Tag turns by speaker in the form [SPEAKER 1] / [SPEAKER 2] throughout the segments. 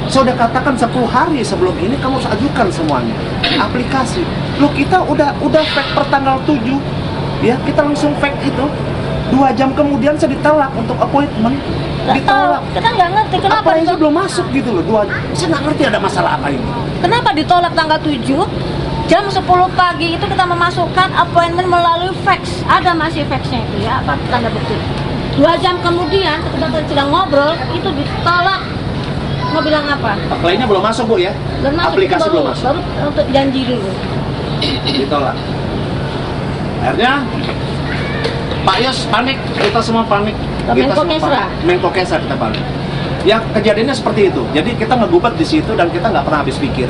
[SPEAKER 1] Saya udah katakan 10 hari sebelum ini kamu harus ajukan semuanya aplikasi. Loh, kita udah fake per tanggal 7, ya kita langsung fake itu. 2 jam kemudian saya ditolak untuk appointment. Ditolak.
[SPEAKER 2] Kita nggak ngerti kenapa
[SPEAKER 1] apa ini belum masuk gitu loh. Saya nggak ngerti ada masalah apa ini.
[SPEAKER 2] Kenapa ditolak tanggal 7? Jam 10 pagi itu kita memasukkan appointment melalui fax. Ada masih faxnya itu ya, apa tanda bukti. 2 jam kemudian ketika kita sedang ngobrol itu ditolak. Mau bilang apa?
[SPEAKER 1] Kliennya belum masuk, Bu, ya?
[SPEAKER 2] Belum masuk,
[SPEAKER 1] Aplikasi belum masuk.
[SPEAKER 2] Baru untuk janji dulu.
[SPEAKER 1] Ditolak. Akhirnya Pak Yos panik, kita semua panik.
[SPEAKER 2] Menko Kesra.
[SPEAKER 1] Menko Kesra kita panik. Ya kejadiannya seperti itu. Jadi kita ngegubat di situ dan kita nggak pernah habis pikir.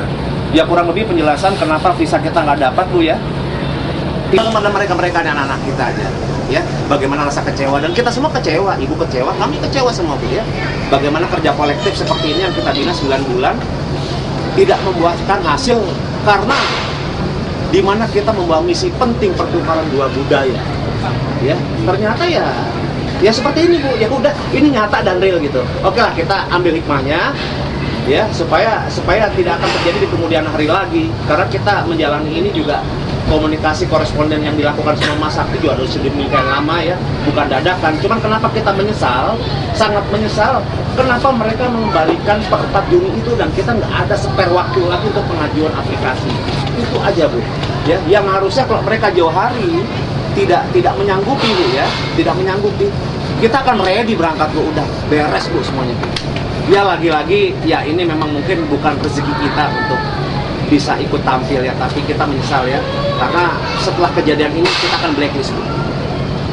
[SPEAKER 1] Ya kurang lebih penjelasan kenapa visa kita nggak dapat, Bu, ya. Kepada mereka dan anak kita aja, ya. Bagaimana rasa kecewa, dan kita semua kecewa, Ibu kecewa, kami kecewa semua, Bu, ya. Bagaimana kerja kolektif seperti ini yang kita bina 9 bulan tidak membuahkan hasil karena di mana kita membawa misi penting pertukaran 2 budaya. Ya, ternyata ya seperti ini, Bu. Ya udah, ini nyata dan real gitu. Oke lah, kita ambil hikmahnya, ya, supaya tidak akan terjadi di kemudian hari lagi. Karena kita menjalani ini juga komunikasi koresponden yang dilakukan sama Mas Sakti juga sudah sedemikian lama, ya, bukan dadakan. Cuman kenapa kita menyesal, sangat menyesal, kenapa mereka mengembalikan per 4 Juni itu dan kita nggak ada spare waktu lagi untuk pengajuan aplikasi. Itu aja, Bu. Ya, yang harusnya kalau mereka jauh hari tidak menyanggupi, Bu, ya, tidak menyanggupi. Kita akan ready berangkat, Bu, udah beres, Bu, semuanya. Ya lagi-lagi ya ini memang mungkin bukan rezeki kita untuk bisa ikut tampil, ya, tapi kita menyesal, ya, karena setelah kejadian ini kita akan blacklist, Bu.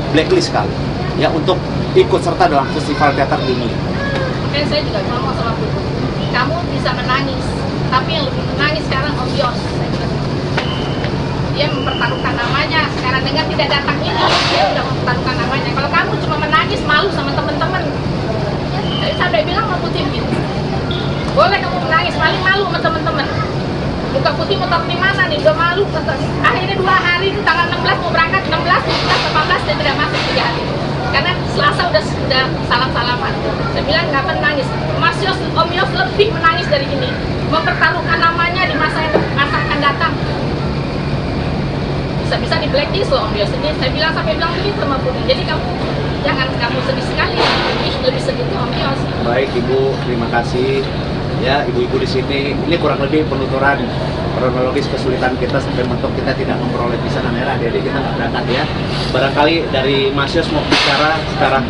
[SPEAKER 1] Blacklist sekali, ya, untuk ikut serta dalam festival teater dunia.
[SPEAKER 3] Oke, saya juga ngomong sama Bu, kamu bisa menangis, tapi yang lebih menangis sekarang Om Yos. Dia mempertaruhkan namanya, sekarang dengar tidak datang ini, dia udah mempertaruhkan namanya. Kalau kamu cuma menangis, malu sama teman-teman. Jadi saya udah bilang sama Putih gitu, boleh kamu menangis, paling malu sama teman-teman. Buka Putih mau taruh di mana nih, udah malu. Akhirnya 2 hari itu tanggal 16 mau berangkat, 16, 17, 18 dia tidak masuk 3 hari. Karena Selasa udah salam-salaman. Saya bilang nggak menangis. Mas Yos, Om Yos lebih menangis dari ini, mempertaruhkan namanya di masa yang akan datang. Bisa di blacklist loh Om Yos ini. Saya sampai bilang begitu sama Putih. Jadi jangan kamu sedih sekali, lebih sedih tuh Om Yos.
[SPEAKER 1] Baik, Ibu, terima kasih. Ya, ibu-ibu di sini, ini kurang lebih penuturan kronologis kesulitan kita sampai mentok kita tidak memperoleh visa dan akhirnya adik-adik kita nggak berangkat, ya. Barangkali dari Mas Yos mau bicara secara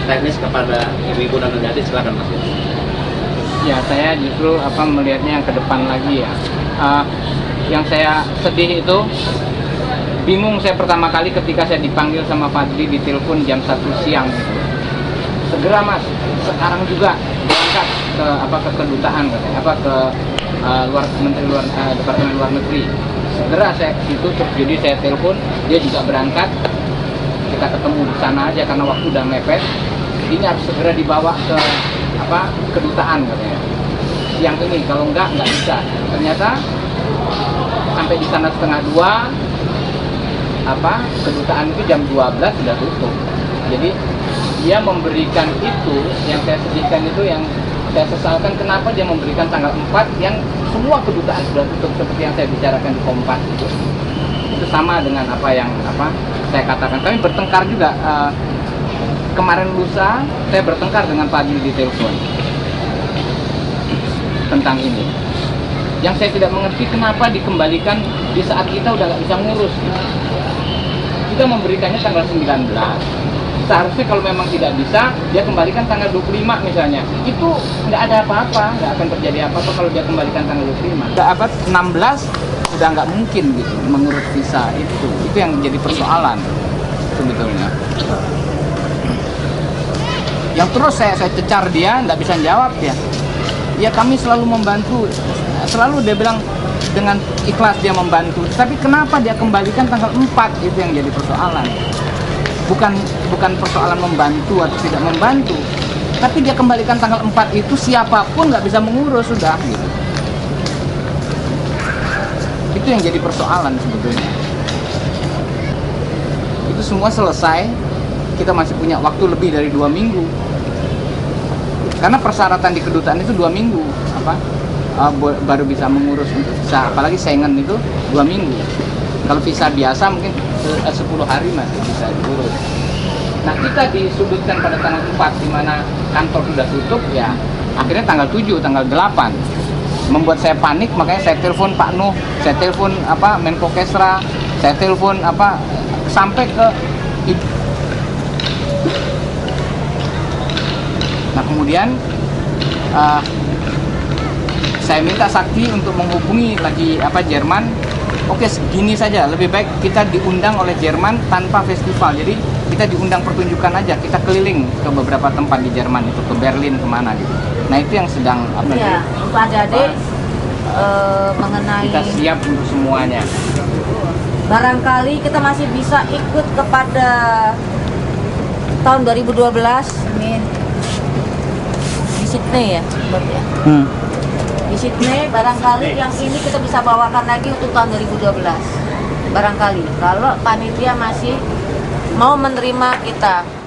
[SPEAKER 1] teknis kepada ibu-ibu dan adik-adik, silakan Mas Yos.
[SPEAKER 4] Ya, saya justru melihatnya yang ke depan lagi, ya. Yang saya sedih itu bingung saya pertama kali ketika saya dipanggil sama Fadli di telepon jam 1 siang. Segera Mas, sekarang juga berangkat ke kedutaan katanya, Departemen Luar Negeri. Segera saya itu, jadi saya telepon, dia juga berangkat. Kita ketemu di sana aja karena waktu udah mepet. Ini harus segera dibawa ke kedutaan katanya. Siang ini, kalau nggak bisa. Ternyata sampai di sana setengah 2. Kedutaan itu jam 12 sudah tutup. Jadi dia memberikan itu, yang saya sedihkan itu, yang saya sesalkan kenapa dia memberikan tanggal 4 yang semua kedutaan sudah tutup, seperti yang saya bicarakan di Kompas itu. Itu sama dengan apa yang saya katakan. Kami bertengkar juga kemarin lusa, saya bertengkar dengan Fadli di telepon tentang ini. Yang saya tidak mengerti kenapa dikembalikan di saat kita udah nggak bisa ngurus. Kita memberikannya tanggal 19. Seharusnya kalau memang tidak bisa, dia kembalikan tanggal 25 misalnya. Itu nggak ada apa-apa, nggak akan terjadi apa-apa kalau dia kembalikan tanggal 25. Udah abad 16, udah nggak mungkin gitu mengurus visa itu. Itu yang menjadi persoalan sebetulnya. Yang terus saya cecar dia, nggak bisa jawab dia. Ya kami selalu membantu, selalu dia bilang dengan ikhlas dia membantu. Tapi kenapa dia kembalikan tanggal 4, itu yang jadi persoalan. Bukan persoalan membantu atau tidak membantu, tapi dia kembalikan tanggal 4 itu siapapun nggak bisa mengurus sudah gitu. Itu yang jadi persoalan sebetulnya. Itu semua selesai, kita masih punya waktu lebih dari 2 minggu. Karena persyaratan di kedutaan itu 2 minggu baru bisa mengurus untuk visa, apalagi Schengen itu 2 minggu. Kalau visa biasa mungkin 10 hari masih bisa diurus. Nah, kita disudutkan pada tanggal 4 di mana kantor sudah tutup, ya akhirnya tanggal 7, tanggal 8. Membuat saya panik, makanya saya telepon Pak Nuh, saya telepon Menko Kesra, saya telepon sampai ke Nah, kemudian saya minta Sakti untuk menghubungi lagi Jerman. Oke, gini saja, lebih baik kita diundang oleh Jerman tanpa festival. Jadi kita diundang pertunjukan aja, kita keliling ke beberapa tempat di Jerman itu, ke Berlin, kemana gitu. Nah, itu yang sedang
[SPEAKER 2] Iya, Pak Adik mengenai
[SPEAKER 4] kita siap untuk semuanya.
[SPEAKER 2] Barangkali kita masih bisa ikut kepada tahun 2012 di Sydney ya, Di Sydney barangkali yang ini kita bisa bawakan lagi untuk tahun 2012. Barangkali kalau panitia masih mau menerima kita.